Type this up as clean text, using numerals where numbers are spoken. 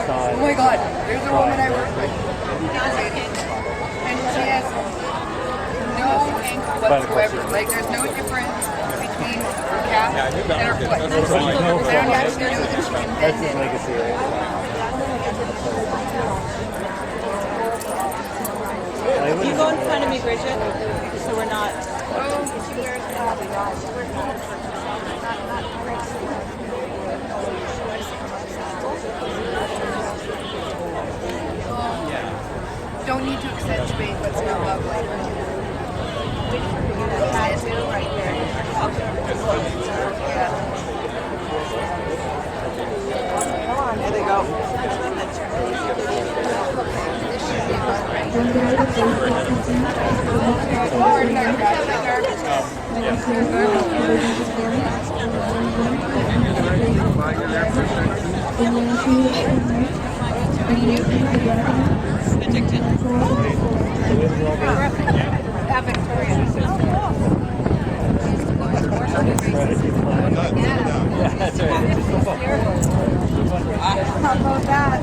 Oh my God, there's a woman I work with, and she has no ankle whatsoever. Like there's no difference between her calf and her foot. I don't actually know that she can bend it. Legacy, right? You go in front of me, Bridget, so we're not. Don't need to accentuate what's not lovely. Tattoo right there. Yeah. There they go. Yeah, that's right. How about that?